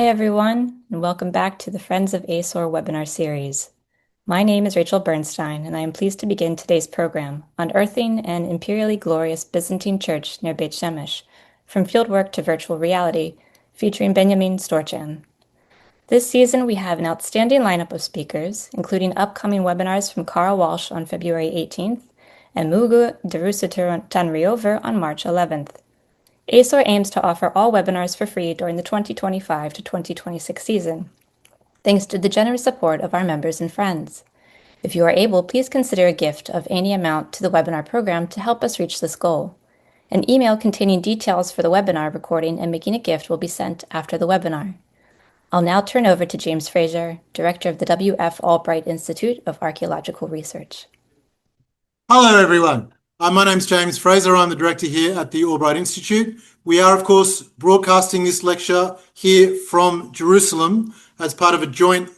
everyone, and welcome back to the Friends of ASOR webinar series. My name is Rachel Bernstein, and I am pleased to begin today's program, Unearthing an Imperially Glorious Byzantine Church near Beit Shemesh, from Fieldwork to Virtual Reality, featuring Benyamin Storchan. This season, we have an outstanding lineup of speakers, including upcoming webinars from Carl Walsh on February 18th and Mugu Tanriover on March 11th. ASOR aims to offer all webinars for free during the 2025 to 2026 season, thanks to the generous support of our members and friends. If you are able, please consider a gift of any amount to the webinar program to help us reach this goal. An email containing details for the webinar recording and making a gift will be sent after the webinar. I'll now turn over to James Fraser, Director of the W.F. Albright Institute of Archaeological Research. Hello, everyone. My name's James Fraser. I'm the director here at the Albright Institute. We are, of course, broadcasting this lecture here from Jerusalem as part of a joint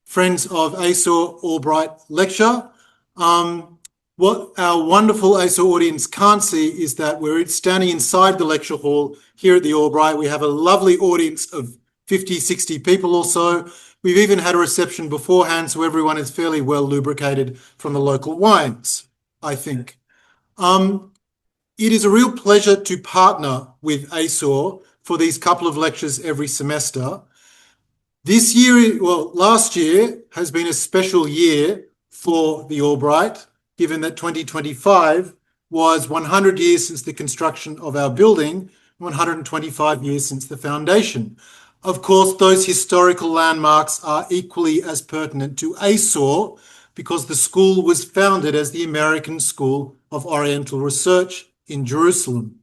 Friends of ASOR Albright lecture. What our wonderful ASOR audience can't see is that we're standing inside the lecture hall here at the Albright. We have a lovely audience of 50, 60 people or so. We've even had a reception beforehand, so everyone is fairly well lubricated from the local wines, I think. It is a real pleasure to partner with ASOR for these couple of lectures every semester. Last year has been a special year for the Albright, given that 2025 was 100 years since the construction of our building, 125 years since the foundation. Of course, those historical landmarks are equally as pertinent to ASOR because the school was founded as the American School of Oriental Research in Jerusalem.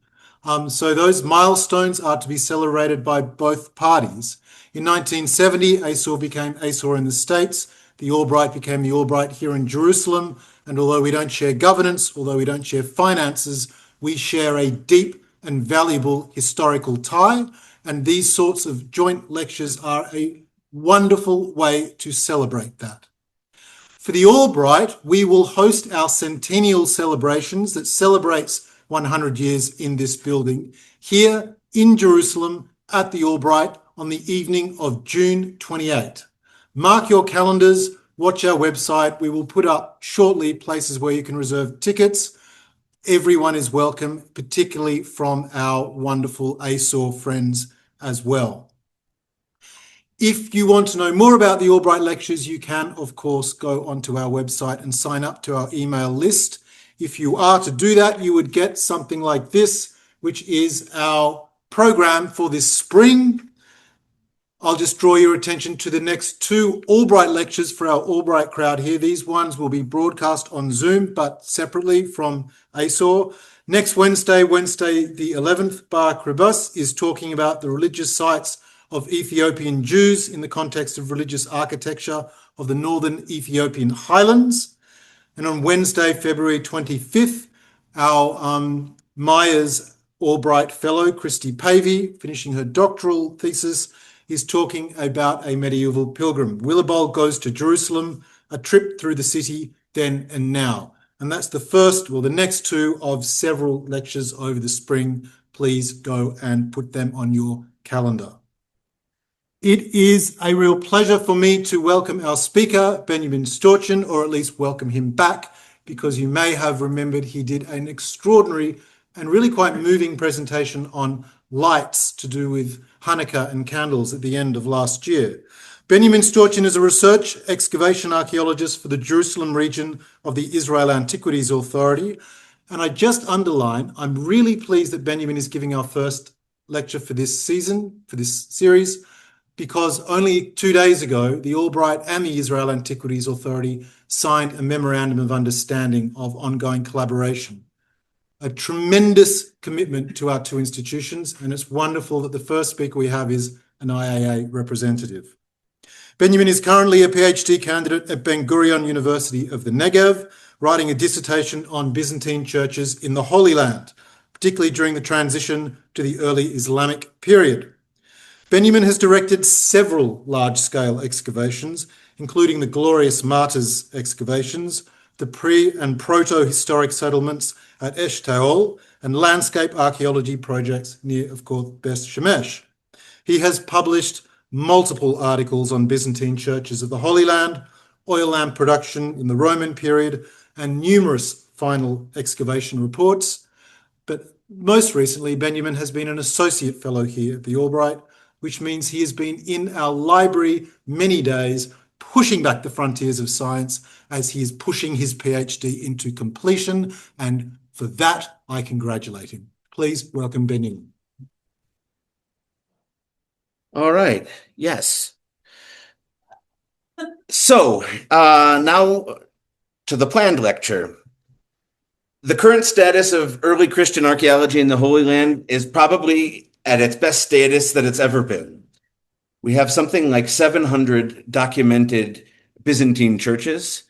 So those milestones are to be celebrated by both parties. In 1970, ASOR became ASOR in the States. The Albright became the Albright here in Jerusalem. And although we don't share governance, although we don't share finances, we share a deep and valuable historical tie. And these sorts of joint lectures are a wonderful way to celebrate that. For the Albright, we will host our centennial celebrations that celebrates 100 years in this building here in Jerusalem at the Albright on the evening of June 28. Mark your calendars, watch our website. We will put up shortly places where you can reserve tickets. Everyone is welcome, particularly from our wonderful ASOR friends as well. If you want to know more about the Albright lectures, you can, of course, go onto our website and sign up to our email list. If you are to do that, you would get something like this, which is our program for this spring. I'll just draw your attention to the next two Albright lectures for our Albright crowd here. These ones will be broadcast on Zoom, but separately from ASOR. Next Wednesday the 11th, Bar Kribus is talking about the religious sites of Ethiopian Jews in the context of religious architecture of the northern Ethiopian highlands. And on Wednesday, February 25th, our Myers Albright Fellow, Christy Pavey, finishing her doctoral thesis, is talking about a medieval pilgrim. Willibald goes to Jerusalem, a trip through the city then and now. And that's the next two of several lectures over the spring. Please go and put them on your calendar. It is a real pleasure for me to welcome our speaker, Benyamin Storchan, or at least welcome him back, because you may have remembered he did an extraordinary and really quite moving presentation on lights to do with Hanukkah and candles at the end of last year. Benyamin Storchan is a research excavation archaeologist for the Jerusalem region of the Israel Antiquities Authority. And I just underline, I'm really pleased that Benyamin is giving our first lecture for this season, for this series, because only 2 days ago, the Albright and the Israel Antiquities Authority signed a memorandum of understanding of ongoing collaboration. A tremendous commitment to our two institutions, and it's wonderful that the first speaker we have is an IAA representative. Benyamin is currently a PhD candidate at Ben Gurion University of the Negev, writing a dissertation on Byzantine churches in the Holy Land, particularly during the transition to the early Islamic period. Benyamin has directed several large-scale excavations, including the Glorious Martyr's excavations, the pre- and proto-historic settlements at Eshtaol, and landscape archaeology projects near, of course, Beth Shemesh. He has published multiple articles on Byzantine churches of the Holy Land, oil lamp production in the Roman period, and numerous final excavation reports. But most recently, Benjamin has been an associate fellow here at the Albright, which means he has been in our library many days, pushing back the frontiers of science as he is pushing his PhD into completion. And for that, I congratulate him. Please welcome Benjamin. All right. Yes. So now to the planned lecture. The current status of early Christian archaeology in the Holy Land is probably at its best status that it's ever been. We have something like 700 documented Byzantine churches.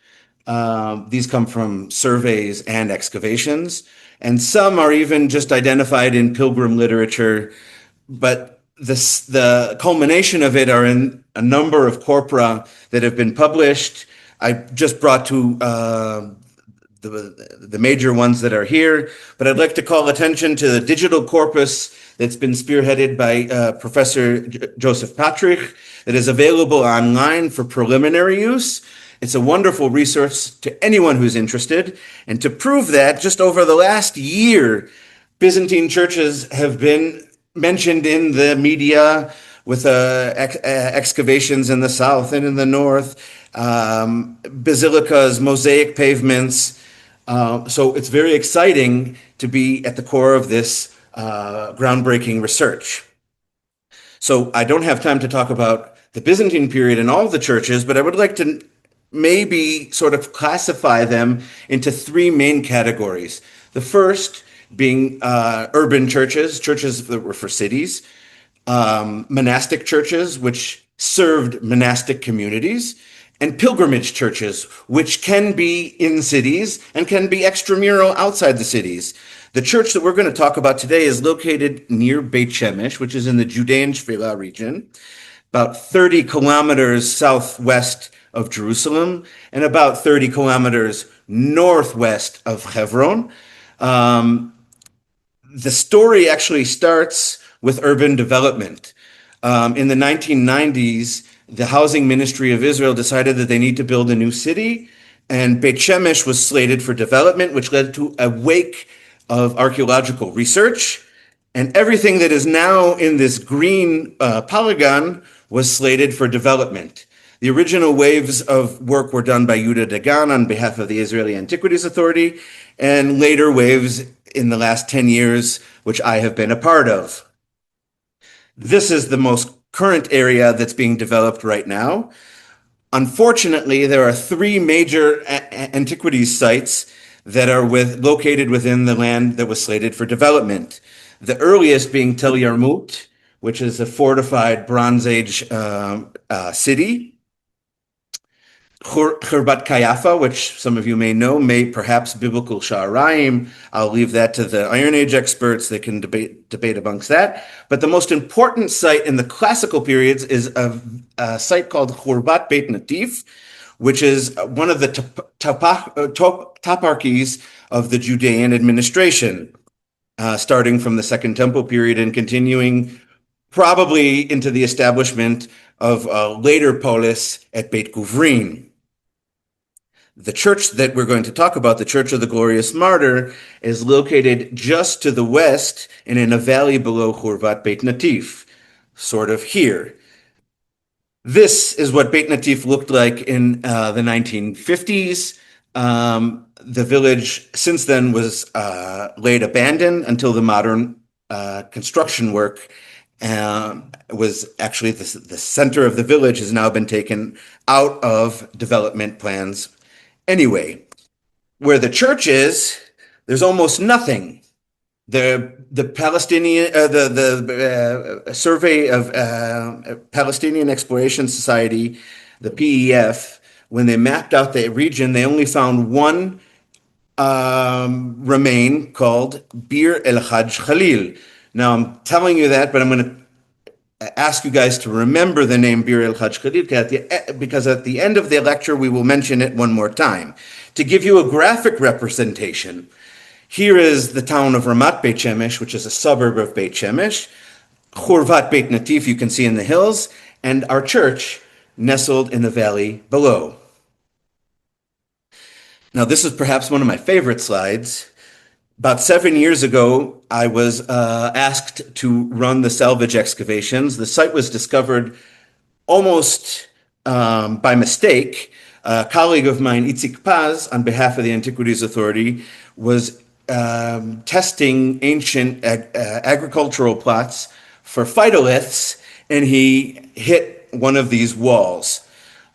These come from surveys and excavations, and some are even just identified in pilgrim literature, but the culmination of it are in a number of corpora that have been published. I just brought to the major ones that are here, but I'd like to call attention to the digital corpus that's been spearheaded by Professor Joseph Patrick that is available online for preliminary use. It's a wonderful resource to anyone who's interested. And to prove that, just over the last year, Byzantine churches have been mentioned in the media with excavations in the south and in the north, basilicas, mosaic pavements. So it's very exciting to be at the core of this groundbreaking research. So I don't have time to talk about the Byzantine period and all the churches, but I would like to maybe sort of classify them into three main categories. The first being urban churches, churches that were for cities, monastic churches, which served monastic communities, and pilgrimage churches, which can be in cities and can be extramural outside the cities. The church that we're going to talk about today is located near Beit Shemesh, which is in the Judean Shvela region, about 30 kilometers southwest of Jerusalem and about 30 kilometers northwest of Hebron. The story actually starts with urban development. In the 1990s, the Housing Ministry of Israel decided that they need to build a new city, and Beit Shemesh was slated for development, which led to a wake of archaeological research. And everything that is now in this green polygon was slated for development. The original waves of work were done by Yehuda Dagan on behalf of the Israeli Antiquities Authority, and later waves in the last 10 years, which I have been a part of. This is the most current area that's being developed right now. Unfortunately, there are three major antiquities sites that are located within the land that was slated for development. The earliest being Tel Yarmut, which is a fortified Bronze Age city. Khurbat Kayafa, which some of you may know, may perhaps biblical Sha'araim. I'll leave that to the Iron Age experts. They can debate amongst that. But the most important site in the classical periods is a site called Khurbat Beit Natif, which is one of the toparchies of the Judean administration, starting from the Second Temple period and continuing probably into the establishment of a later polis at Beit Guvrin. The church that we're going to talk about, the Church of the Glorious Martyr, is located just to the west and in a valley below Khurvat Beit Natif, sort of here. This is what Beit Natif looked like in the 1950s. The village since then was laid abandoned until the modern construction work was actually the center of the village has now been taken out of development plans. Anyway, where the church is, there's almost nothing. The Palestinian, the survey of Palestinian Exploration Society, the PEF, when they mapped out the region, they only found one remain called Bir El Hajj Khalil. Now I'm telling you that, but I'm going to ask you guys to remember the name Bir El Hajj Khalil because at the end of the lecture we will mention it one more time. To give you a graphic representation, here is the town of Ramat Beit Shemesh, which is a suburb of Beit Shemesh. Khurvat Beit Natif you can see in the hills, and our church nestled in the valley below. Now, this is perhaps one of my favorite slides. About 7 years ago, I was asked to run the salvage excavations. The site was discovered almost by mistake. A colleague of mine, Itzik Paz, on behalf of the Antiquities Authority, was testing ancient agricultural plots for phytoliths, and he hit one of these walls.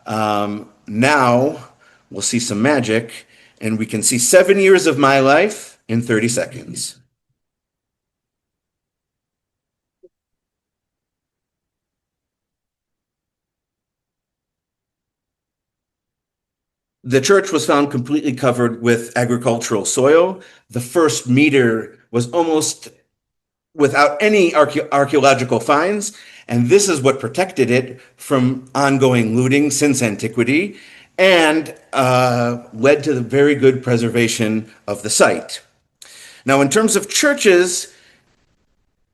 Now we'll see some magic, and we can see 7 years of my life in 30 seconds. The church was found completely covered with agricultural soil. The first meter was almost without any archaeological finds, and this is what protected it from ongoing looting since antiquity and led to the very good preservation of the site. Now, in terms of churches,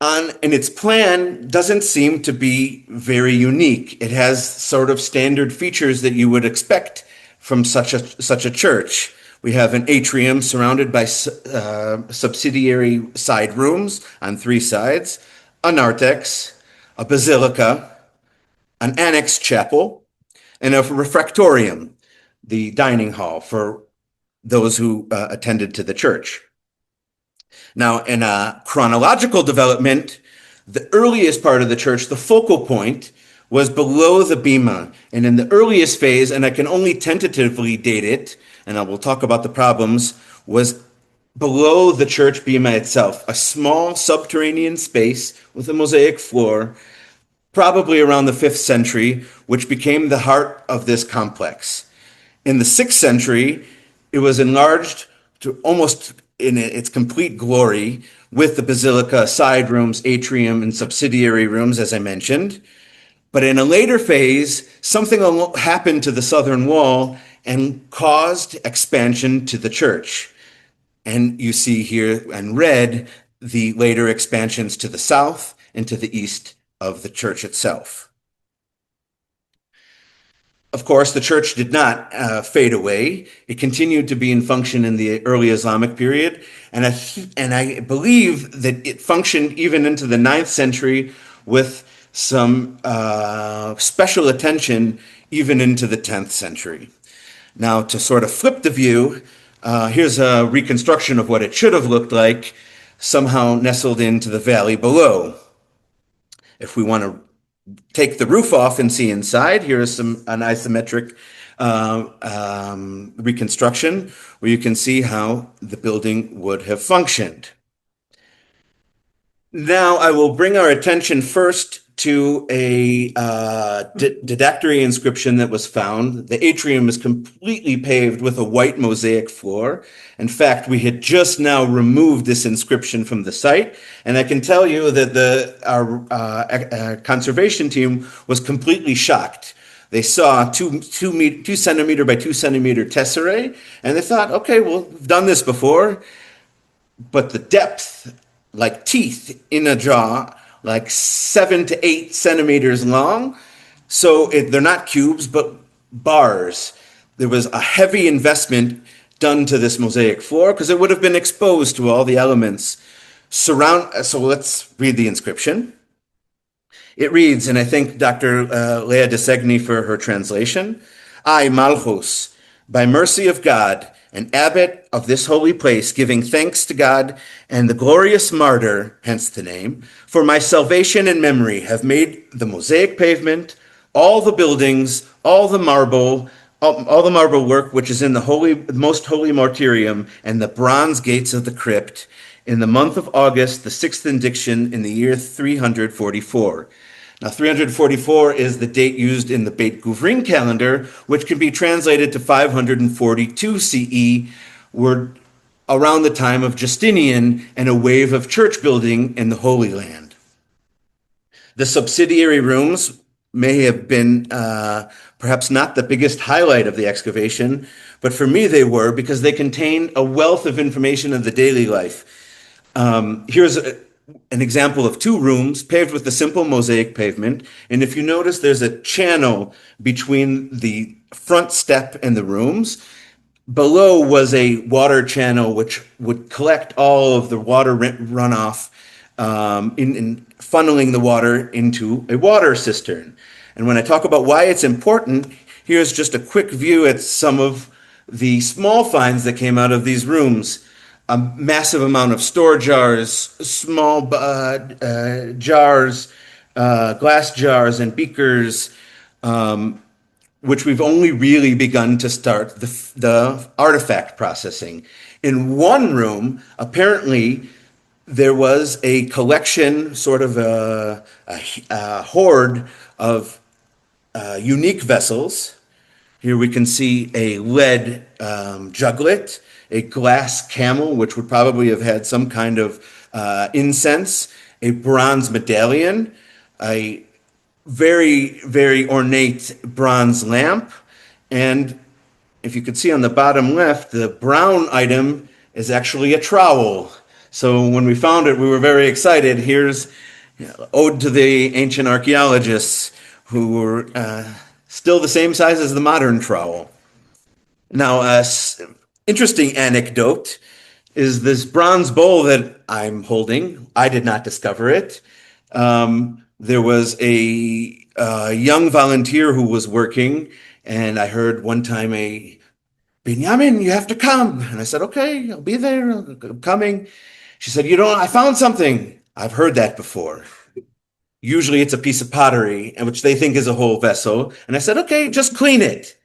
and its plan doesn't seem to be very unique. It has sort of standard features that you would expect from such a church. We have an atrium surrounded by subsidiary side rooms on 3 sides, a narthex, a basilica, an annex chapel, and a refectorium, the dining hall for those who attended to the church. Now, in a chronological development, the earliest part of the church, the focal point, was below the bema. And in the earliest phase, and I can only tentatively date it, and I will talk about the problems, was below the church bema itself, a small subterranean space with a mosaic floor, probably around the 5th century, which became the heart of this complex. In the 6th century, it was enlarged to almost in its complete glory with the basilica, side rooms, atrium, and subsidiary rooms, as I mentioned. But in a later phase, something happened to the southern wall and caused expansion to the church. And you see here in red the later expansions to the south and to the east of the church itself. Of course, the church did not fade away. It continued to be in function in the early Islamic period, and I believe that it functioned even into the 9th century with some special attention even into the 10th century. Now, to sort of flip the view, here's a reconstruction of what it should have looked like, somehow nestled into the valley below. If we want to take the roof off and see inside, here is an isometric reconstruction where you can see how the building would have functioned. Now I will bring our attention first to a didactary inscription that was found. The atrium is completely paved with a white mosaic floor. In fact, we had just now removed this inscription from the site, and I can tell you that our conservation team was completely shocked. They saw 2 centimeter by 2 centimeter tesserae, and they thought, okay, well, we've done this before, but the depth, like teeth in a jaw, like 7 to 8 centimeters long. So they're not cubes, but bars. There was a heavy investment done to this mosaic floor because it would have been exposed to all the elements. So let's read the inscription. It reads, and I thank Dr. Leah de Segni for her translation, I, Malchus, by mercy of God, an abbot of this holy place, giving thanks to God and the Glorious Martyr, hence the name, for my salvation and memory, have made the mosaic pavement, all the buildings, all the marble work which is in the most holy martyrium, and the bronze gates of the crypt, in the month of August, the 6th indiction, in the year 344. Now, 344 is the date used in the Beit Guvrin calendar, which can be translated to 542 CE, were around the time of Justinian and a wave of church building in the Holy Land. The subsidiary rooms may have been perhaps not the biggest highlight of the excavation, but for me they were because they contain a wealth of information of the daily life. Here's an example of two rooms paved with a simple mosaic pavement. And if you notice, there's a channel between the front step and the rooms. Below was a water channel which would collect all of the water runoff in funneling the water into a water cistern. And when I talk about why it's important, here's just a quick view at some of the small finds that came out of these rooms. A massive amount of store jars, small jars, glass jars and beakers, which we've only really begun to start the artifact processing. In one room, apparently, there was a collection, sort of a hoard of unique vessels. Here we can see a lead juglet, a glass camel, which would probably have had some kind of incense, a bronze medallion, a very, very ornate bronze lamp. And if you could see on the bottom left, the brown item is actually a trowel. So when we found it, we were very excited. Here's ode to the ancient archaeologists who were still the same size as the modern trowel. Now, interesting anecdote is this bronze bowl that I'm holding. I did not discover it. There was a young volunteer who was working, and I heard one time Benyamin, you have to come. And I said, okay, I'll be there. I'm coming. She said, I found something. I've heard that before. Usually it's a piece of pottery, which they think is a whole vessel. And I said, okay, just clean it.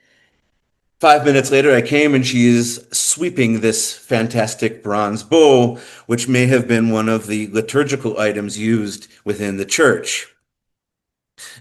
5 minutes later, I came and she is sweeping this fantastic bronze bowl, which may have been one of the liturgical items used within the church.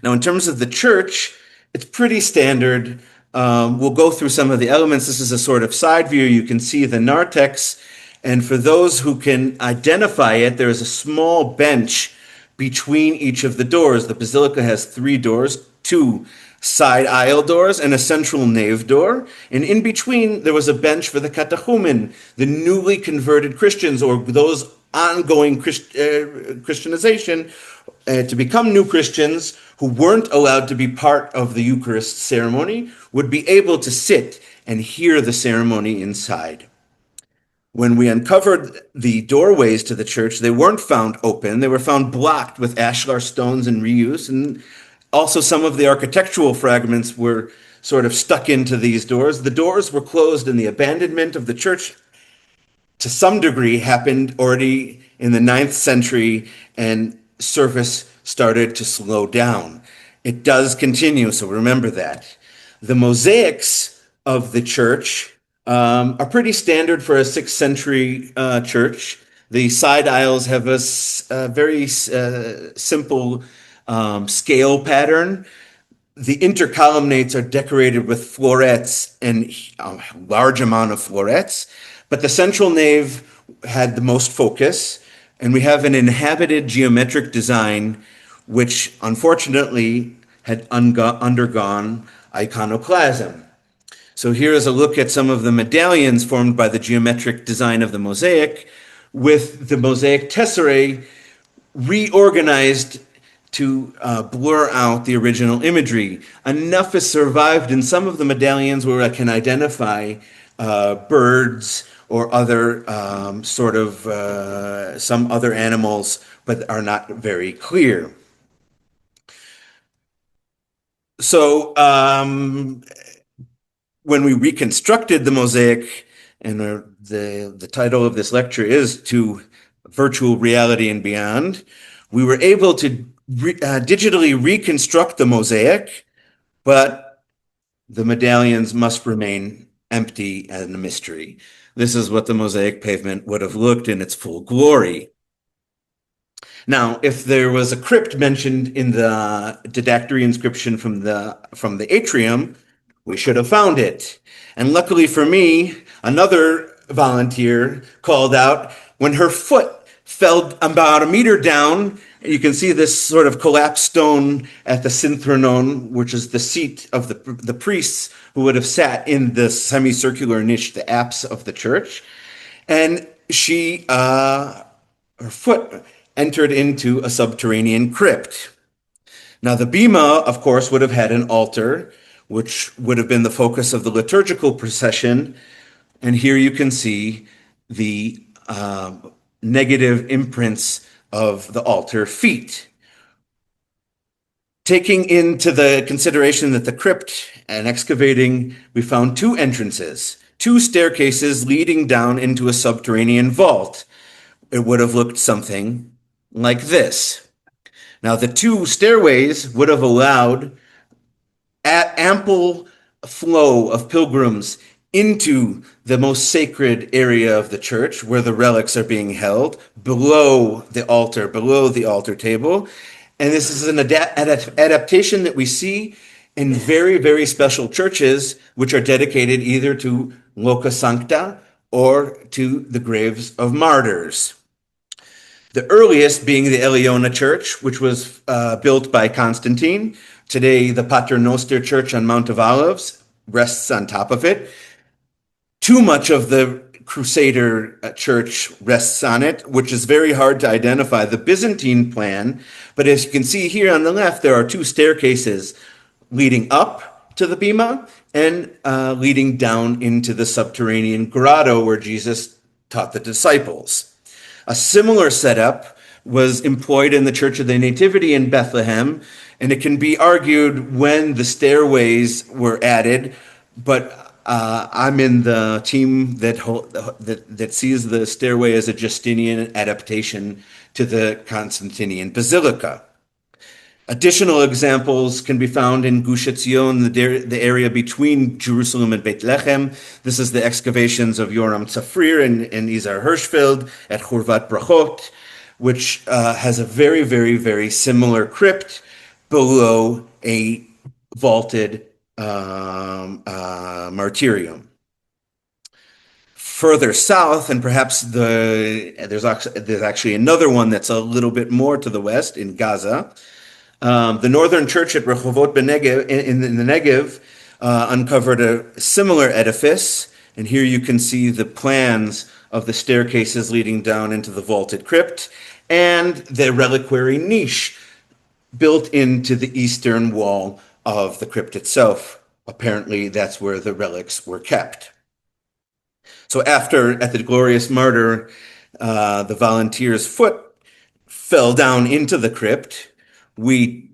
Now, in terms of the church, it's pretty standard. We'll go through some of the elements. This is a sort of side view. You can see the narthex. And for those who can identify it, there is a small bench between each of the doors. The basilica has 3 doors, 2 side aisle doors and a central nave door. And in between, there was a bench for the catechumen, the newly converted Christians, or those ongoing Christianization to become new Christians who weren't allowed to be part of the Eucharist ceremony, would be able to sit and hear the ceremony inside. When we uncovered the doorways to the church, they weren't found open. They were found blocked with ashlar stones in reuse. And also some of the architectural fragments were sort of stuck into these doors. The doors were closed, and the abandonment of the church to some degree happened already in the 9th century, and service started to slow down. It does continue, so remember that. The mosaics of the church are pretty standard for a 6th century church. The side aisles have a very simple scale pattern. The intercolumnates are decorated with florets, and a large amount of florets, but the central nave had the most focus, and we have an inhabited geometric design which unfortunately had undergone iconoclasm. So here is a look at some of the medallions formed by the geometric design of the mosaic, with the mosaic tesserae reorganized to blur out the original imagery. Enough has survived in some of the medallions where I can identify birds or other some other animals, but are not very clear. So when we reconstructed the mosaic, and the title of this lecture is To Virtual Reality and Beyond, we were able to digitally reconstruct the mosaic, but the medallions must remain empty and a mystery. This is what the mosaic pavement would have looked in its full glory. Now, if there was a crypt mentioned in the didactary inscription from the atrium, we should have found it. And luckily for me, another volunteer called out when her foot fell about a meter down. You can see this sort of collapsed stone at the synthronon, which is the seat of the priests who would have sat in the semicircular niche, the apse of the church. And her foot entered into a subterranean crypt. Now, the bema, of course, would have had an altar, which would have been the focus of the liturgical procession. And here you can see the negative imprints of the altar feet. Taking into the consideration that the crypt and excavating, we found two entrances, two staircases leading down into a subterranean vault. It would have looked something like this. Now, the two stairways would have allowed ample flow of pilgrims into the most sacred area of the church where the relics are being held, below the altar table. And this is an adaptation that we see in very, very special churches, which are dedicated either to loca sancta or to the graves of martyrs. The earliest being the Eliona Church, which was built by Constantine. Today, the Pater Noster Church on Mount of Olives rests on top of it. Too much of the Crusader church rests on it, which is very hard to identify the Byzantine plan. But as you can see here on the left, there are two staircases leading up to the bema and leading down into the subterranean grotto where Jesus taught the disciples. A similar setup was employed in the Church of the Nativity in Bethlehem, and it can be argued when the stairways were added, but I'm in the team that sees the stairway as a Justinian adaptation to the Constantinian Basilica. Additional examples can be found in Gush Etzion, the area between Jerusalem and Bethlehem. This is the excavations of Yoram Tzafrir and Izar Hirschfeld at Churvat Brachot, which has a very, very, very similar crypt below a vaulted martyrium. Further south, and perhaps there's actually another one that's a little bit more to the west in Gaza. The Northern Church at Rehovot Benegev in the Negev uncovered a similar edifice, and here you can see the plans of the staircases leading down into the vaulted crypt and the reliquary niche built into the eastern wall of the crypt itself. Apparently, that's where the relics were kept. So at the Glorious Martyr, the volunteer's foot fell down into the crypt. We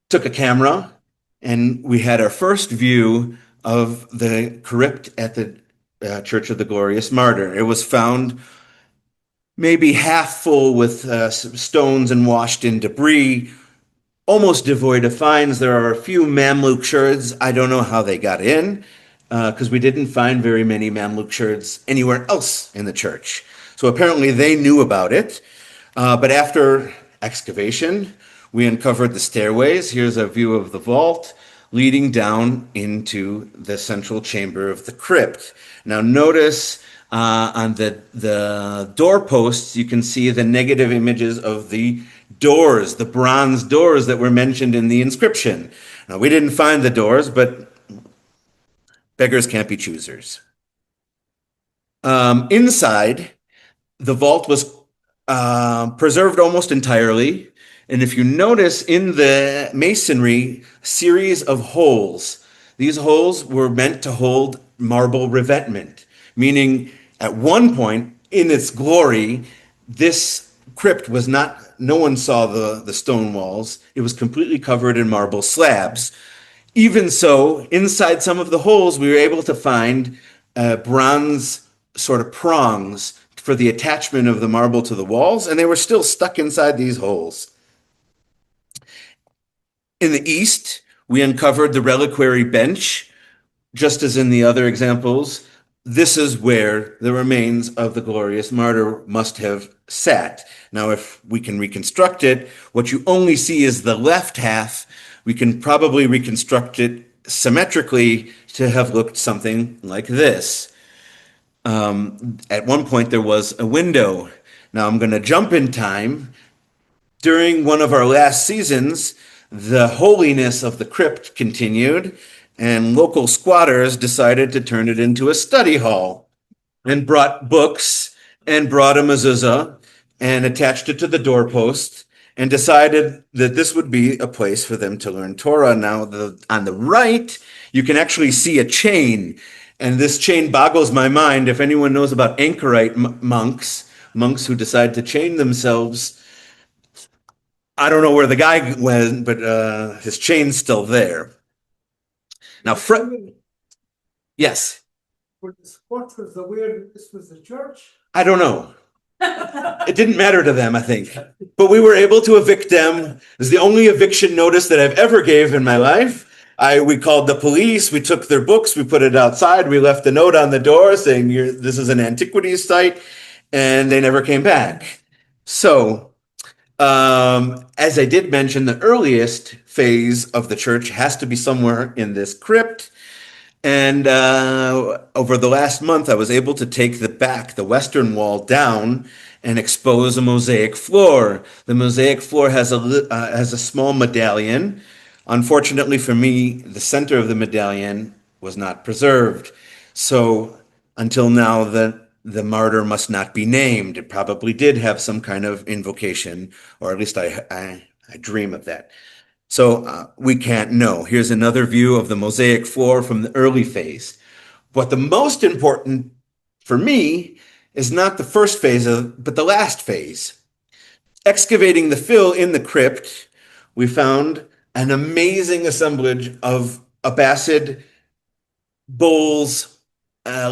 took a camera and we had our first view of the crypt at the Church of the Glorious Martyr. It was found maybe half full with stones and washed in debris, almost devoid of finds. There are a few Mamluk sherds. I don't know how they got in because we didn't find very many Mamluk sherds anywhere else in the church. So apparently they knew about it. But after excavation, we uncovered the stairways. Here's a view of the vault leading down into the central chamber of the crypt. Now notice on the doorposts, you can see the negative images of the doors, the bronze doors that were mentioned in the inscription. Now, we didn't find the doors, but beggars can't be choosers. Inside, the vault was preserved almost entirely. And if you notice in the masonry, series of holes. These holes were meant to hold marble revetment, meaning at one point in its glory, this crypt was not, no one saw the stone walls. It was completely covered in marble slabs. Even so, inside some of the holes, we were able to find bronze sort of prongs for the attachment of the marble to the walls, and they were still stuck inside these holes. In the east, we uncovered the reliquary bench, just as in the other examples. This is where the remains of the Glorious Martyr must have sat. Now, if we can reconstruct it, what you only see is the left half. We can probably reconstruct it symmetrically to have looked something like this. At one point, there was a window. Now, I'm going to jump in time. During one of our last seasons, the holiness of the crypt continued, and local squatters decided to turn it into a study hall and brought books and brought a mezuzah and attached it to the doorpost and decided that this would be a place for them to learn Torah. Now, on the right, you can actually see a chain, and this chain boggles my mind. If anyone knows about anchorite monks who decide to chain themselves, I don't know where the guy went, but his chain's still there. Now, yes, Were the supporters aware that this was the church? I don't know. It didn't matter to them, I think. But we were able to evict them. It was the only eviction notice that I've ever gave in my life. We called the police, we took their books, we put it outside, we left a note on the door saying this is an antiquities site, and they never came back. So, as I did mention, the earliest phase of the church has to be somewhere in this crypt. And over the last month, I was able to take the western wall down and expose a mosaic floor. The mosaic floor has a small medallion. Unfortunately for me, the center of the medallion was not preserved. So until now, the martyr must not be named. It probably did have some kind of invocation, or at least I dream of that. So we can't know. Here's another view of the mosaic floor from the early phase. But the most important for me is not the first phase, but the last phase. Excavating the fill in the crypt, we found an amazing assemblage of Abbasid bowls,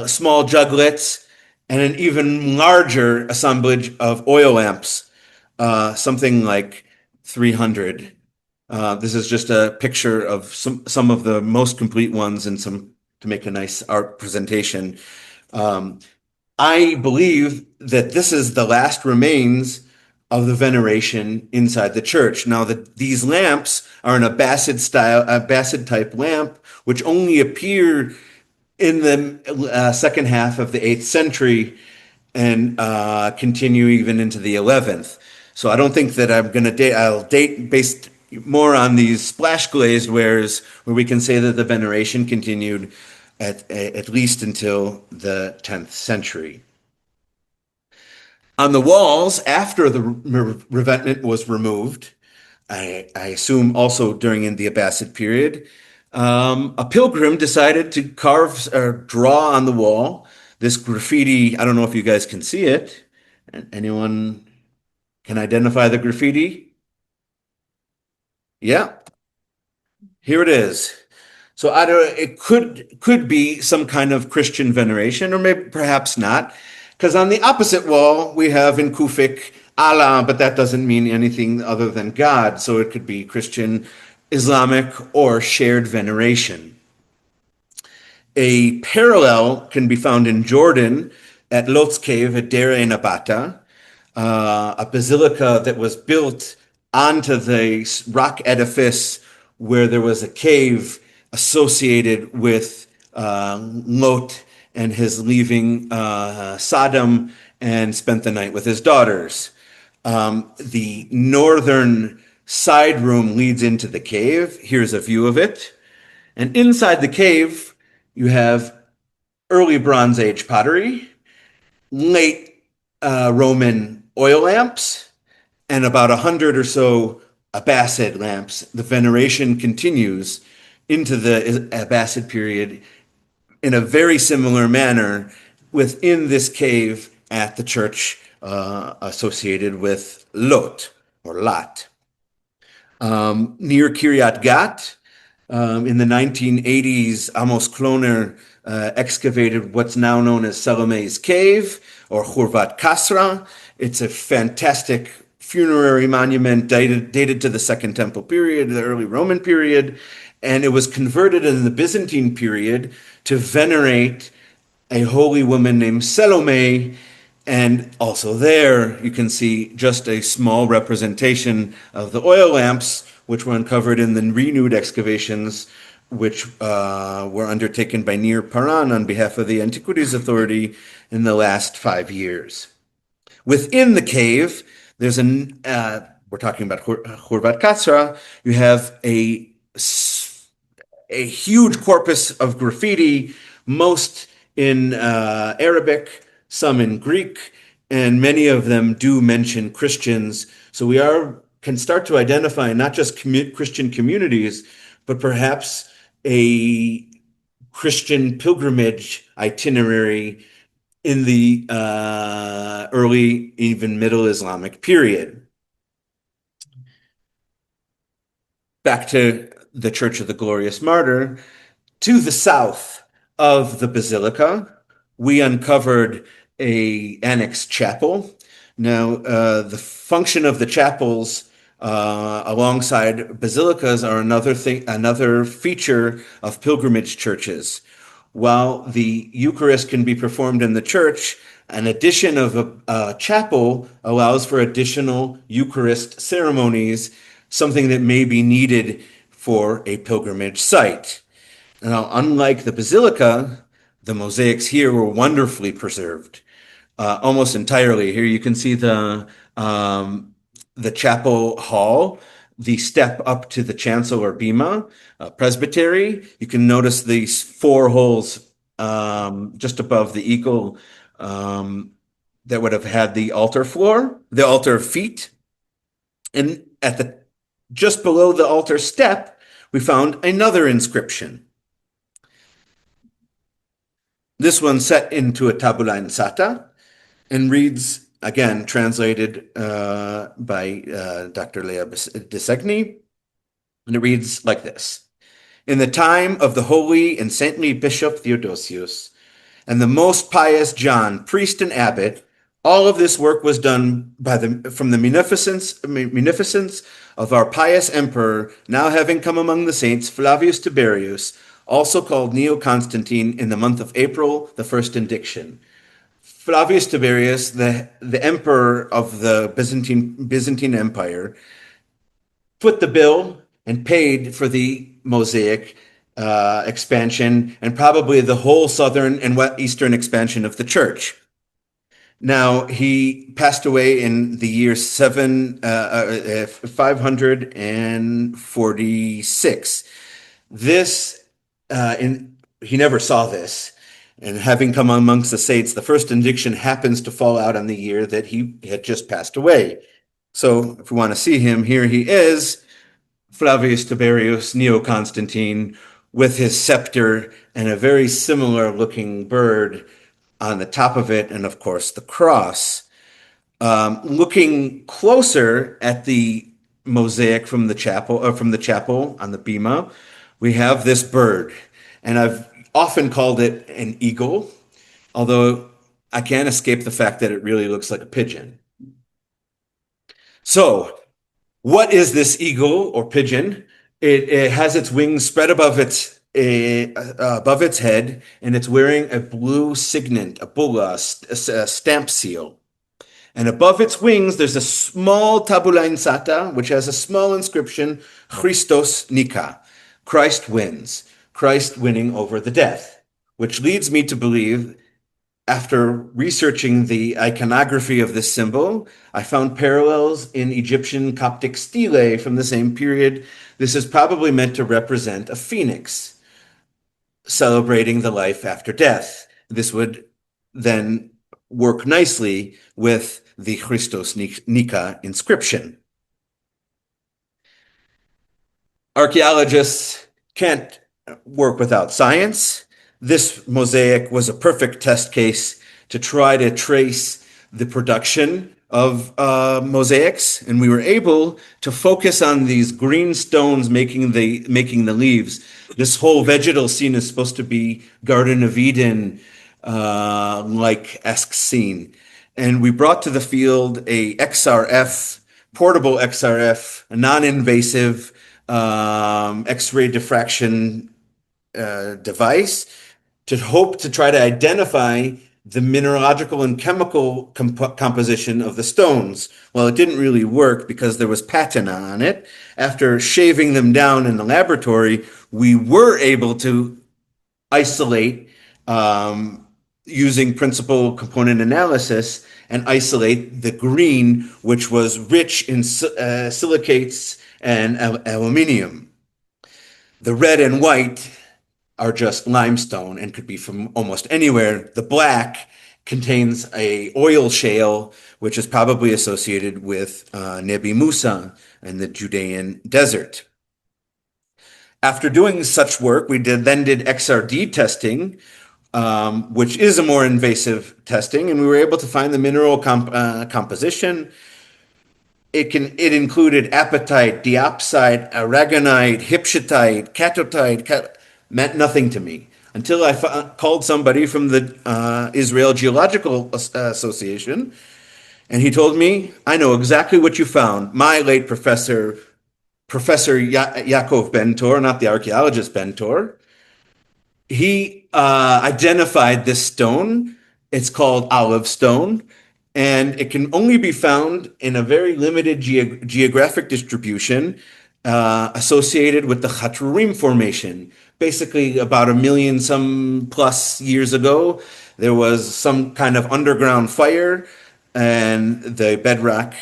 small juglets, and an even larger assemblage of oil lamps, something like 300. This is just a picture of some of the most complete ones and some to make a nice art presentation. I believe that this is the last remains of the veneration inside the church. Now, these lamps are an Abbasid type lamp, which only appear in the second half of the 8th century and continue even into the 11th. So I don't think that I'm going to date. I'll date based more on these splash glazed wares where we can say that the veneration continued at least until the 10th century. On the walls, after the revetment was removed, I assume also during the Abbasid period, a pilgrim decided to carve or draw on the wall this graffiti. I don't know if you guys can see it. Anyone can identify the graffiti? Yeah, here it is. So it could be some kind of Christian veneration, or maybe perhaps not, because on the opposite wall we have in Kufic Allah, but that doesn't mean anything other than God. So it could be Christian, Islamic, or shared veneration. A parallel can be found in Jordan at Lot's cave at Deir Nabata, a basilica that was built onto the rock edifice where there was a cave associated with Lot and his leaving Sodom and spent the night with his daughters. The northern side room leads into the cave. Here's a view of it. And inside the cave, you have early Bronze Age pottery, late Roman oil lamps, and about 100 or so Abbasid lamps. The veneration continues into the Abbasid period in a very similar manner within this cave at the church associated with Lot or Lot. Near Kiryat Gat, in the 1980s, Amos Kloner excavated what's now known as Salome's Cave or Khurvat Kasra. It's a fantastic funerary monument dated to the Second Temple period, the early Roman period, and it was converted in the Byzantine period to venerate a holy woman named Salome. And also there you can see just a small representation of the oil lamps, which were uncovered in the renewed excavations, which were undertaken by Nir Paran on behalf of the Antiquities Authority in the last 5 years. Within the cave, there's we're talking about Khurvat Katsra, you have a huge corpus of graffiti, most in Arabic, some in Greek, and many of them do mention Christians. So we can start to identify not just Christian communities, but perhaps a Christian pilgrimage itinerary in the early, even Middle Islamic period. Back to the Church of the Glorious Martyr, to the south of the basilica, we uncovered a annex chapel. Now, the function of the chapels alongside basilicas are another feature of pilgrimage churches. While the Eucharist can be performed in the church, an addition of a chapel allows for additional Eucharist ceremonies, something that may be needed for a pilgrimage site. Now, unlike the basilica, the mosaics here were wonderfully preserved, almost entirely. Here you can see the chapel hall, the step up to the chancel or bema, presbytery. You can notice these four holes just above the eagle that would have had the altar floor, the altar feet, and just below the altar step, we found another inscription. This one set into a tabula insata and reads, again, translated by Dr. Leah Desegni, and it reads like this. In the time of the holy and saintly Bishop Theodosius and the most pious John, priest and abbot, all of this work was done from the munificence of our pious emperor, now having come among the saints, Flavius Tiberius, also called Neo-Constantine, in the month of April, the first indiction. Flavius Tiberius, the emperor of the Byzantine Empire, put the bill and paid for the mosaic expansion and probably the whole southern and eastern expansion of the church. Now, he passed away in the year 546. He never saw this. And having come amongst the saints, the first indiction happens to fall out on the year that he had just passed away. So if we want to see him, here he is, Flavius Tiberius, Neo-Constantine, with his scepter and a very similar looking bird on the top of it, and of course the cross. Looking closer at the mosaic from the chapel on the bema, we have this bird, and I've often called it an eagle, although I can't escape the fact that it really looks like a pigeon. So, what is this eagle or pigeon? It has its wings spread above its head, and it's wearing a blue signet, a bulla, a stamp seal. And above its wings, there's a small tabula insata, which has a small inscription, Christos Nika, Christ wins, Christ winning over the death, which leads me to believe, after researching the iconography of this symbol, I found parallels in Egyptian Coptic stelae from the same period. This is probably meant to represent a phoenix, celebrating the life after death. This would then work nicely with the Christos Nika inscription. Archaeologists can't work without science. This mosaic was a perfect test case to try to trace the production of mosaics, and we were able to focus on these green stones making the leaves. This whole vegetal scene is supposed to be Garden of Eden like-esque scene. And we brought to the field a XRF, portable XRF, a non-invasive X-ray diffraction device to hope to try to identify the mineralogical and chemical composition of the stones. Well, it didn't really work because there was patina on it. After shaving them down in the laboratory, we were able to isolate using principal component analysis and isolate the green, which was rich in silicates and aluminium. The red and white are just limestone and could be from almost anywhere. The black contains a oil shale, which is probably associated with Nebi Musa and the Judean desert. After doing such work, we then did XRD testing, which is a more invasive testing, and we were able to find the mineral composition. It included apatite, diopside, aragonite, hypshytite, catotite. Meant nothing to me until I called somebody from the Israel Geological Association, and he told me, "I know exactly what you found. My late Professor Yaakov Ben-Tor, not the archaeologist Ben-Tor, he identified this stone. It's called olive stone, and it can only be found in a very limited geographic distribution associated with the Chatrurim Formation. Basically, about 1,000,000 some plus years ago, there was some kind of underground fire, and the bedrock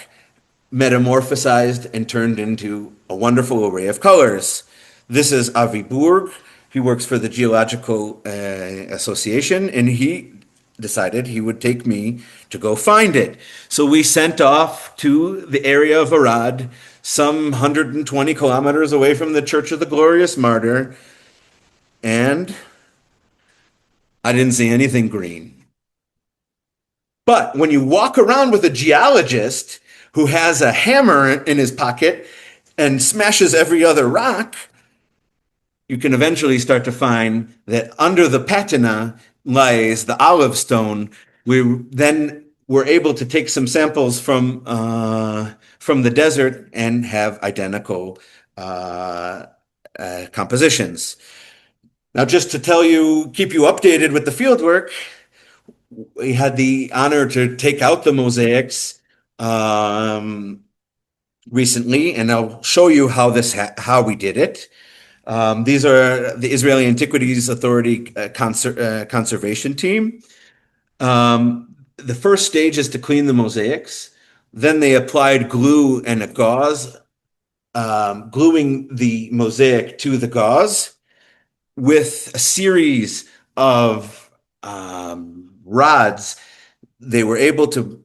metamorphosized and turned into a wonderful array of colors. This is Avi Burg. He works for the Geological Association, and he decided he would take me to go find it. So we sent off to the area of Arad, some 120 kilometers away from the Church of the Glorious Martyr, and I didn't see anything green. But when you walk around with a geologist who has a hammer in his pocket and smashes every other rock, you can eventually start to find that under the patina lies the olive stone. We then were able to take some samples from the desert and have identical compositions. Now, just to keep you updated with the fieldwork, we had the honor to take out the mosaics recently, and I'll show you how we did it. These are the Israeli Antiquities Authority conservation team. The first stage is to clean the mosaics. Then they applied glue and a gauze, gluing the mosaic to the gauze with a series of rods. They were able to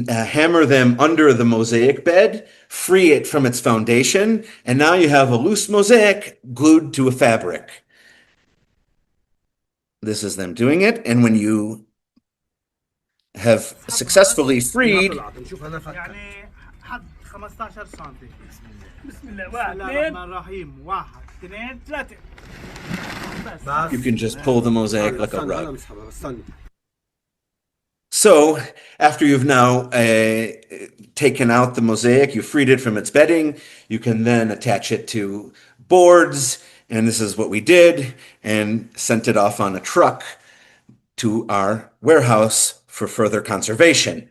hammer them under the mosaic bed, free it from its foundation, and now you have a loose mosaic glued to a fabric. This is them doing it, and when you have successfully freed, you can just pull the mosaic like a rug. So after you've now taken out the mosaic, you freed it from its bedding, you can then attach it to boards, and this is what we did, and sent it off on a truck to our warehouse for further conservation.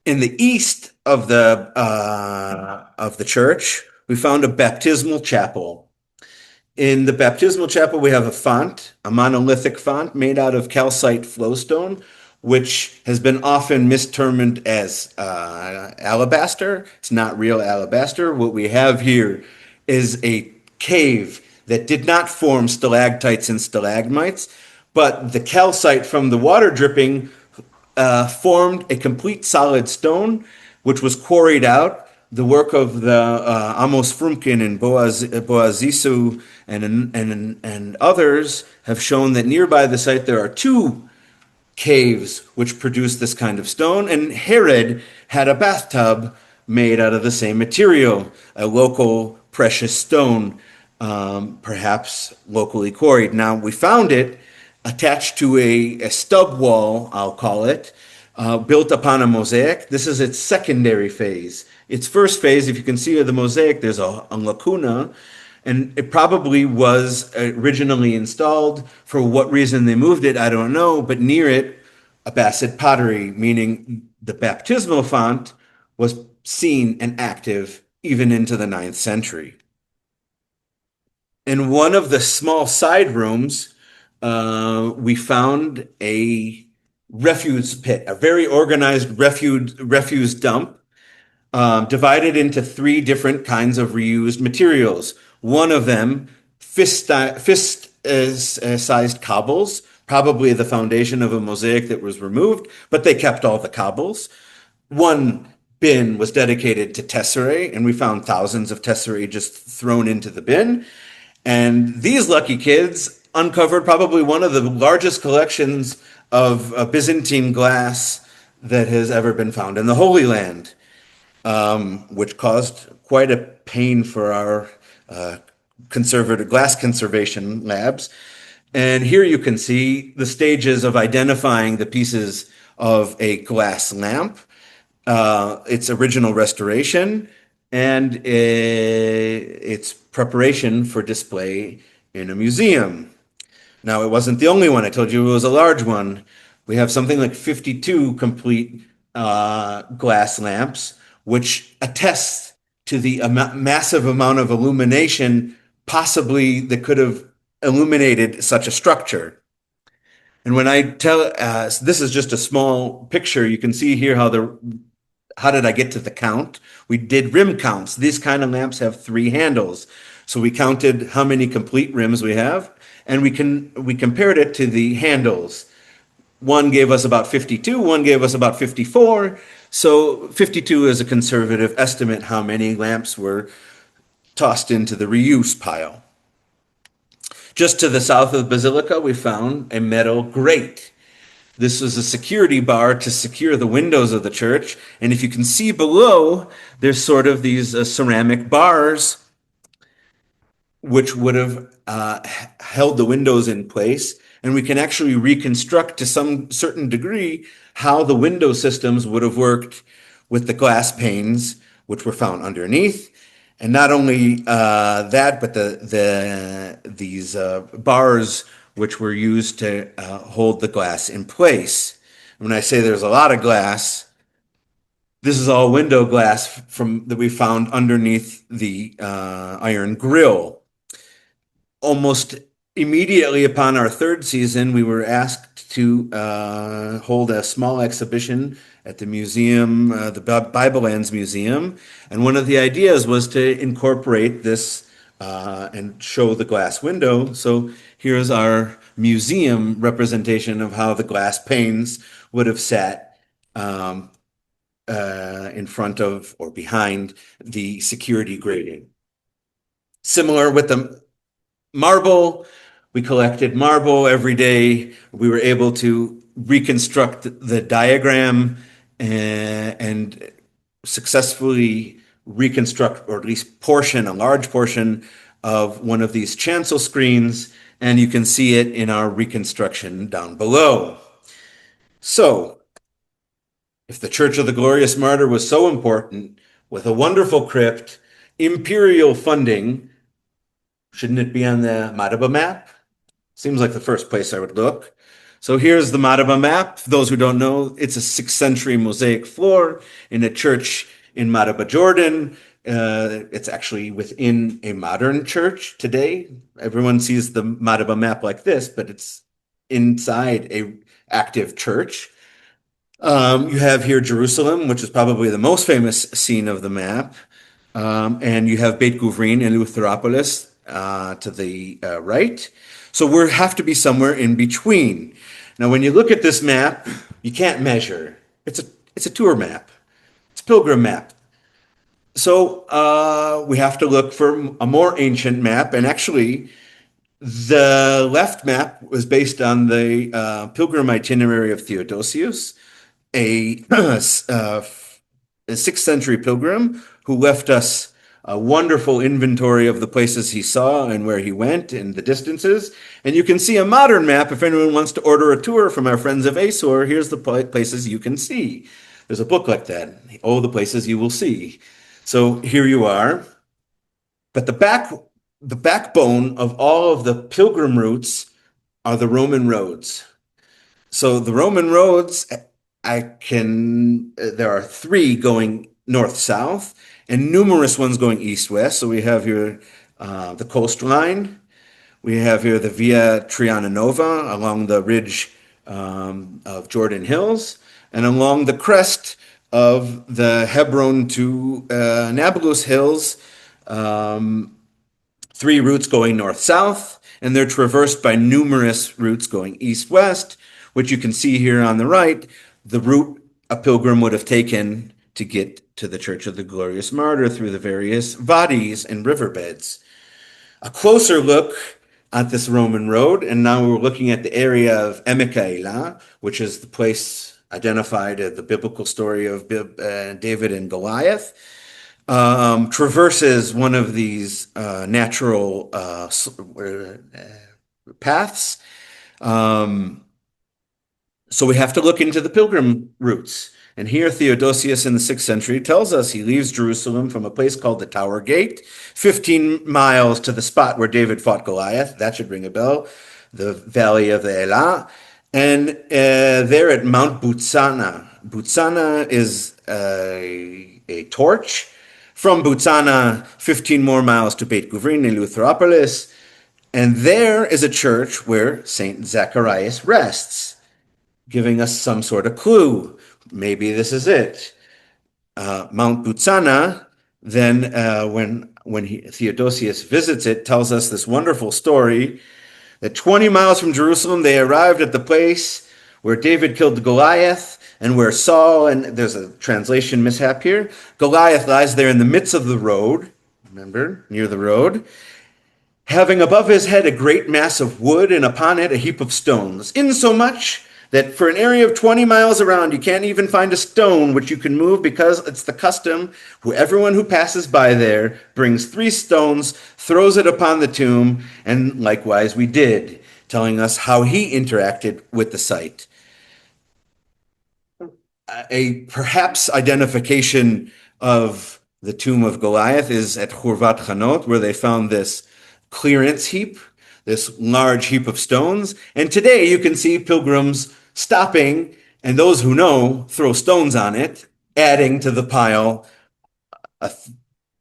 In the east of the church, we found a baptismal chapel. In the baptismal chapel, we have a font, a monolithic font made out of calcite flowstone, which has been often mistermed as alabaster. It's not real alabaster. What we have here is a cave that did not form stalactites and stalagmites, but the calcite from the water dripping formed a complete solid stone, which was quarried out. The work of the Amos Frumkin and Boaz Zisu and others have shown that nearby the site there are two caves which produce this kind of stone, and Herod had a bathtub made out of the same material, a local precious stone, perhaps locally quarried. Now, we found it attached to a stub wall, I'll call it, built upon a mosaic. This is its secondary phase. Its first phase, if you can see the mosaic, there's a lacuna, and it probably was originally installed. For what reason they moved it, I don't know, but near it, Abbasid pottery, meaning the baptismal font, was seen and active even into the 9th century. In one of the small side rooms, we found a refuse pit, a very organized refuse dump, divided into 3 different kinds of reused materials. One of them, fist-sized cobbles probably the foundation of a mosaic that was removed, but they kept all the cobbles. One bin was dedicated to tesserae, and we found thousands of tesserae just thrown into the bin. And these lucky kids uncovered probably one of the largest collections of Byzantine glass that has ever been found in the Holy Land, which caused quite a pain for our glass conservation labs. And here you can see the stages of identifying the pieces of a glass lamp, its original restoration, and its preparation for display in a museum. Now, it wasn't the only one. I told you it was a large one. We have something like 52 complete glass lamps, which attests to the massive amount of illumination possibly that could have illuminated such a structure. And when I tell, this is just a small picture, you can see here how did I get to the count? We did rim counts. These kind of lamps have 3 handles. So we counted how many complete rims we have, and we compared it to the handles. One gave us about 52, one gave us about 54. So 52 is a conservative estimate how many lamps were tossed into the reuse pile. Just to the south of the basilica, we found a metal grate. This was a security bar to secure the windows of the church. And if you can see below, there's sort of these ceramic bars which would have held the windows in place. And we can actually reconstruct to some certain degree how the window systems would have worked with the glass panes, which were found underneath. And not only that, but these bars which were used to hold the glass in place. When I say there's a lot of glass, this is all window glass that we found underneath the iron grill. Almost immediately upon our 3rd season, we were asked to hold a small exhibition at the museum, the Bible Lands Museum. And one of the ideas was to incorporate this and show the glass window. So here's our museum representation of how the glass panes would have sat in front of or behind the security grating. Similar with the marble, we collected marble every day. We were able to reconstruct the diagram and successfully reconstruct, or at least a large portion of one of these chancel screens, and you can see it in our reconstruction down below. So, if the Church of the Glorious Martyr was so important, with a wonderful crypt, imperial funding, shouldn't it be on the Madaba Map? Seems like the first place I would look. So here's the Madaba Map. For those who don't know, it's a 6th century mosaic floor in a church in Madaba, Jordan. It's actually within a modern church today. Everyone sees the Madaba Map like this, but it's inside a active church. You have here Jerusalem, which is probably the most famous scene of the map. And you have Beit Guvrin and Lutheropolis to the right. So we have to be somewhere in between. Now, when you look at this map, you can't measure. It's a tour map. It's a pilgrim map. So we have to look for a more ancient map. And actually, the left map was based on the pilgrim itinerary of Theodosius, a 6th century pilgrim who left us a wonderful inventory of the places he saw and where he went and the distances. And you can see a modern map if anyone wants to order a tour from our friends of ASOR. Here's the places you can see. There's a book like that, all the places you will see. So here you are. But the backbone of all of the pilgrim routes are the Roman roads. So the Roman roads, there are 3 going north-south and numerous ones going east-west. So we have here the coastline. We have here the Via Triana Nova along the ridge of Jordan Hills and along the crest of the Hebron to Nablus Hills. 3 routes going north-south, and they're traversed by numerous routes going east-west, which you can see here on the right, the route a pilgrim would have taken to get to the Church of the Glorious Martyr through the various wadis and riverbeds. A closer look at this Roman road, and now we're looking at the area of Emeka, which is the place identified as the biblical story of David and Goliath, traverses one of these natural paths. So we have to look into the pilgrim routes. And here Theodosius in the 6th century tells us he leaves Jerusalem from a place called the Tower Gate, 15 miles to the spot where David fought Goliath. That should ring a bell. The valley of the Elah. And there at Mount Butsana. Butsana is a torch. From Butsana, 15 more miles to Beit Guvrin in Lutheropolis. And there is a church where St. Zacharias rests, giving us some sort of clue. Maybe this is it. Mount Butsana, then when Theodosius visits it, tells us this wonderful story that 20 miles from Jerusalem, they arrived at the place where David killed Goliath and where Saul, and there's a translation mishap here, Goliath lies there in the midst of the road, remember, near the road, having above his head a great mass of wood and upon it a heap of stones, insomuch that for an area of 20 miles around, you can't even find a stone which you can move because it's the custom. Everyone who passes by there brings 3 stones, throws it upon the tomb, and likewise we did, telling us how he interacted with the site. A perhaps identification of the tomb of Goliath is at Khurvat Chanot, where they found this clearance heap, this large heap of stones. And today you can see pilgrims stopping, and those who know throw stones on it, adding to the pile, a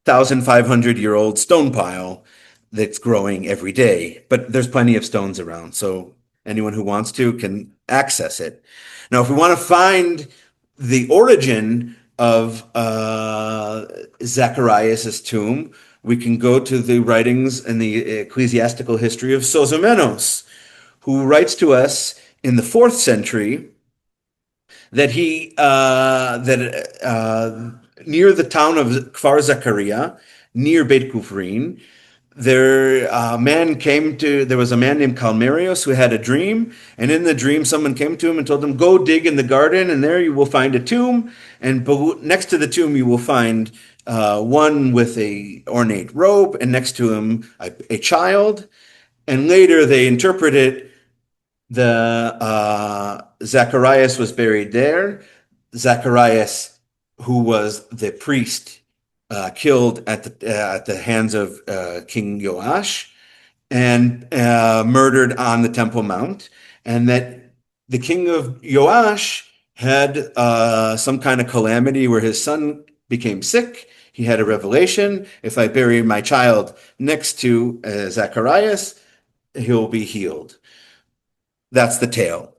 1,500-year-old stone pile that's growing every day. But there's plenty of stones around, so anyone who wants to can access it. Now, if we want to find the origin of Zacharias' tomb, we can go to the writings in the ecclesiastical history of Sozomenos, who writes to us in the 4th century that near the town of Kfar Zechariah, near Beit Guvrin, there was a man named Calmerios who had a dream, and in the dream someone came to him and told him, go dig in the garden, and there you will find a tomb, and next to the tomb you will find one with a ornate robe, and next to him a child. And later they interpret it, Zacharias was buried there. Zacharias, who was the priest killed at the hands of King Joash and murdered on the Temple Mount, and that the king of Joash had some kind of calamity where his son became sick. He had a revelation: if I bury my child next to Zacharias, he'll be healed. That's the tale.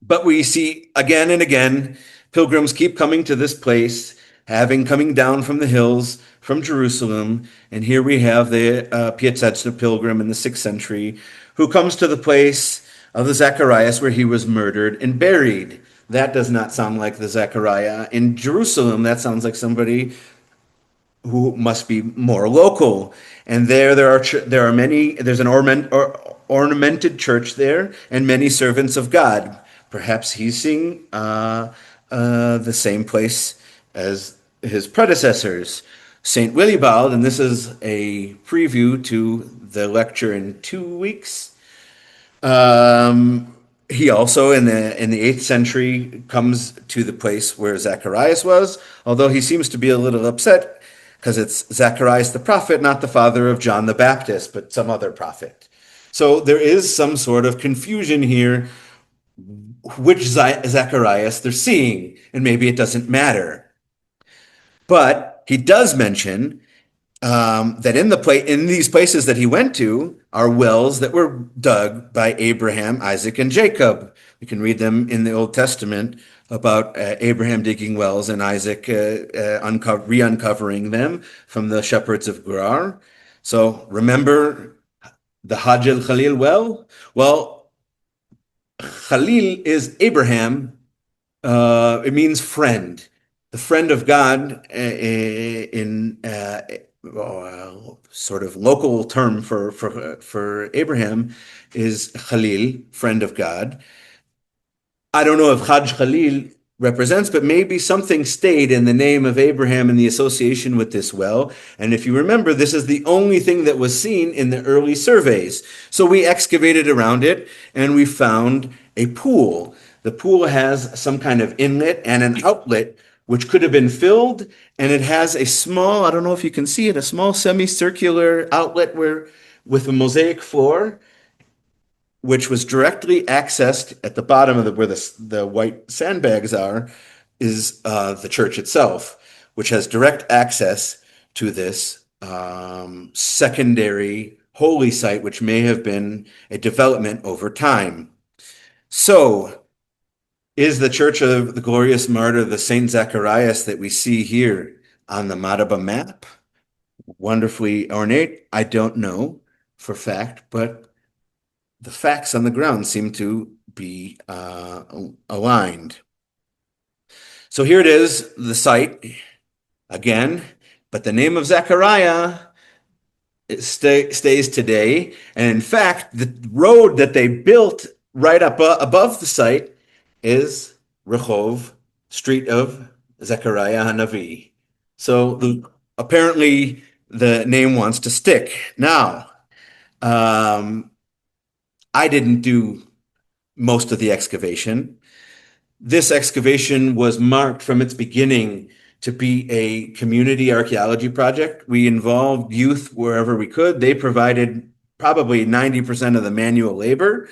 But we see again and again, pilgrims keep coming to this place, coming down from the hills from Jerusalem. And here we have the Piazetza pilgrim in the 6th century who comes to the place of the Zacharias where he was murdered and buried. That does not sound like the Zechariah in Jerusalem. That sounds like somebody who must be more local. And there's an ornamented church there and many servants of God. Perhaps he's seeing the same place as his predecessors. St. Willibald, and this is a preview to the lecture in 2 weeks. He also in the 8th century comes to the place where Zacharias was, although he seems to be a little upset because it's Zacharias the prophet, not the father of John the Baptist, but some other prophet. So there is some sort of confusion here, which Zacharias they're seeing, and maybe it doesn't matter. But he does mention that in these places that he went to are wells that were dug by Abraham, Isaac, and Jacob. We can read them in the Old Testament about Abraham digging wells and Isaac re-uncovering them from the shepherds of Gerar. So remember the Hajj al-Khalil well? Well, Khalil is Abraham. It means friend, the friend of God in sort of local term for Abraham is Khalil, friend of God. I don't know if Hajj Khalil represents, but maybe something stayed in the name of Abraham in the association with this well. And if you remember, this is the only thing that was seen in the early surveys. So we excavated around it and we found a pool. The pool has some kind of inlet and an outlet, which could have been filled. And it has a small, I don't know if you can see it, a small semicircular outlet with a mosaic floor, which was directly accessed at the bottom of where the white sandbags are, is the church itself, which has direct access to this secondary holy site, which may have been a development over time. So, is the Church of the Glorious Martyr the Saint Zechariah that we see here on the Madaba Map wonderfully ornate? I don't know for fact, but the facts on the ground seem to be aligned. So here it is, the site again, but the name of Zechariah stays today. And in fact, the road that they built right up above the site is Rehov, Street of Zechariah Hanavi. So apparently the name wants to stick. Now, I didn't do most of the excavation. This excavation was marked from its beginning to be a community archaeology project. We involved youth wherever we could. They provided probably 90% of the manual labor.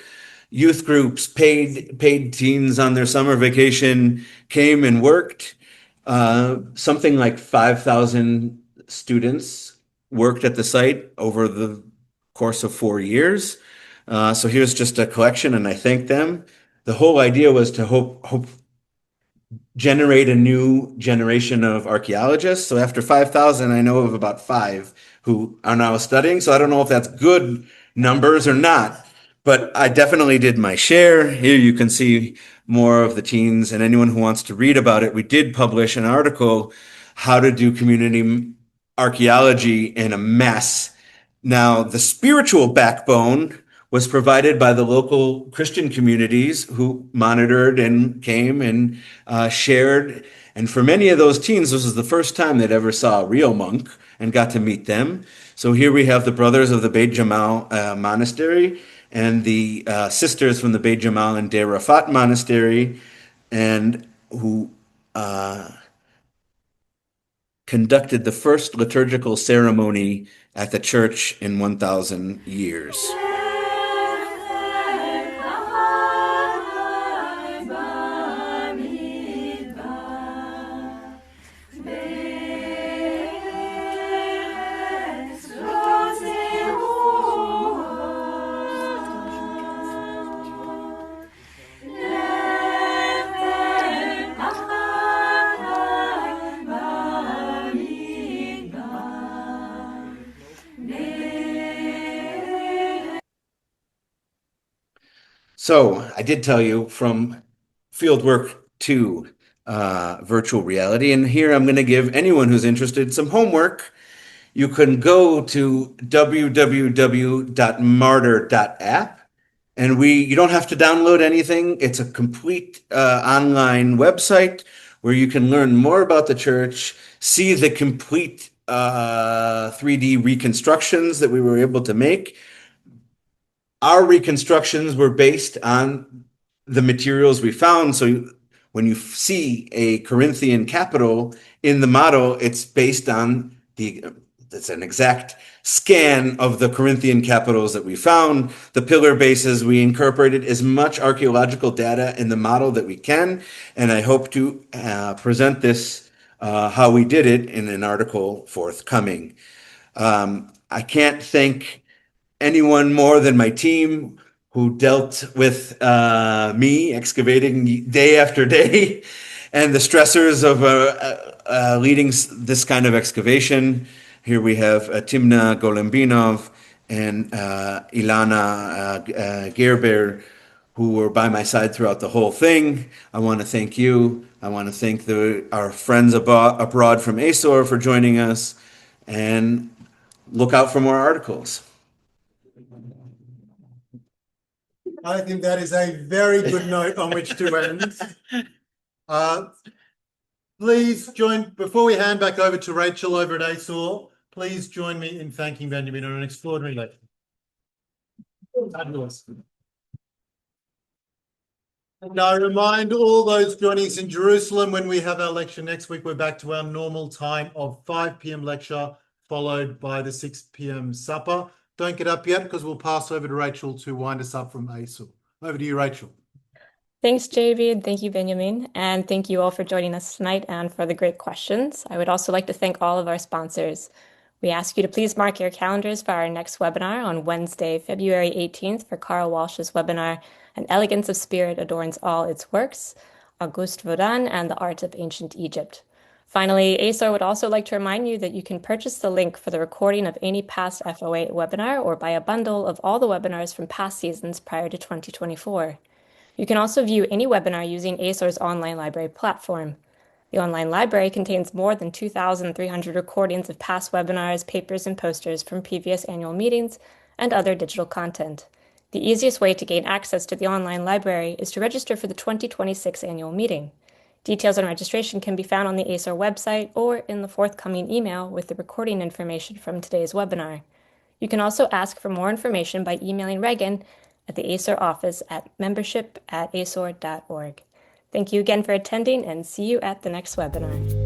Youth groups, paid teens on their summer vacation, came and worked. Something like 5,000 students worked at the site over the course of 4 years. So here's just a collection, and I thank them. The whole idea was to hope generate a new generation of archaeologists. So after 5,000, I know of about 5 who are now studying. So I don't know if that's good numbers or not, but I definitely did my share. Here you can see more of the teens, and anyone who wants to read about it. We did publish an article, How to Do Community Archaeology in a Mess. Now, the spiritual backbone was provided by the local Christian communities who monitored and came and shared. And for many of those teens, this was the first time they'd ever saw a real monk and got to meet them. So here we have the brothers of the Beit Jamal Monastery and the sisters from the Beit Jamal and Deir Rafat Monastery, and who conducted the first liturgical ceremony at the church in 1,000 years. So I did tell you from fieldwork to virtual reality, and here I'm going to give anyone who's interested some homework. You can go to www.martyr.app, and you don't have to download anything. It's a complete online website where you can learn more about the church, see the complete 3D reconstructions that we were able to make. Our reconstructions were based on the materials we found. So when you see a Corinthian capital in the model, it's based on it's an exact scan of the Corinthian capitals that we found. The pillar bases, we incorporated as much archaeological data in the model that we can. And I hope to present this, how we did it, in an article forthcoming. I can't thank anyone more than my team who dealt with me excavating day after day and the stressors of leading this kind of excavation. Here we have Timna Golembinov and Ilana Gerber, who were by my side throughout the whole thing. I want to thank you. I want to thank our friends abroad from ASOR for joining us, and look out for more articles. I think that is a very good note on which to end. Please join, before we hand back over to Rachel over at ASOR, please join me in thanking Benjamin on an extraordinary lecture. Fabulous. And I remind all those joining us in Jerusalem, when we have our lecture next week, we're back to our normal time of 5 p.m. lecture, followed by the 6 p.m. supper. Don't get up yet, because we'll pass over to Rachel to wind us up from ASOR. Over to you, Rachel. Thanks, JB, and thank you, Benjamin. And thank you all for joining us tonight and for the great questions. I would also like to thank all of our sponsors. We ask you to please mark your calendars for our next webinar on Wednesday, February 18th for Carl Walsh's webinar, An Elegance of Spirit Adorns All Its Works, Auguste Rodin and the Art of Ancient Egypt. Finally, ASOR would also like to remind you that you can purchase the link for the recording of any past FOA webinar or buy a bundle of all the webinars from past seasons prior to 2024. You can also view any webinar using ASOR's online library platform. The online library contains more than 2,300 recordings of past webinars, papers, and posters from previous annual meetings, and other digital content. The easiest way to gain access to the online library is to register for the 2026 annual meeting. Details on registration can be found on the ASOR website or in the forthcoming email with the recording information from today's webinar. You can also ask for more information by emailing Regan at the ASOR office at membership@asor.org. Thank you again for attending, and see you at the next webinar.